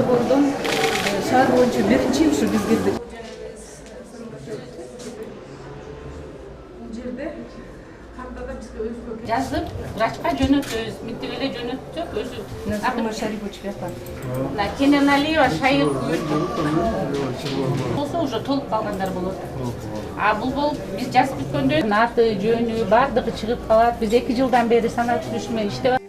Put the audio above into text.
Bordo'dan şehir boyunca birinciyim şu biz girdik. Yazdık, Raçka jönötüz, mitivele jönötüp özü. Nazırma şerif uçuk yapan. Kenen alıyor, şayır olsa уже толып қалғандар болады. Бұл біз жас бүткенде аты жөнү бардығы шығып қалады. Біз 2 жылдан бері санап жүрүшмөй иштеп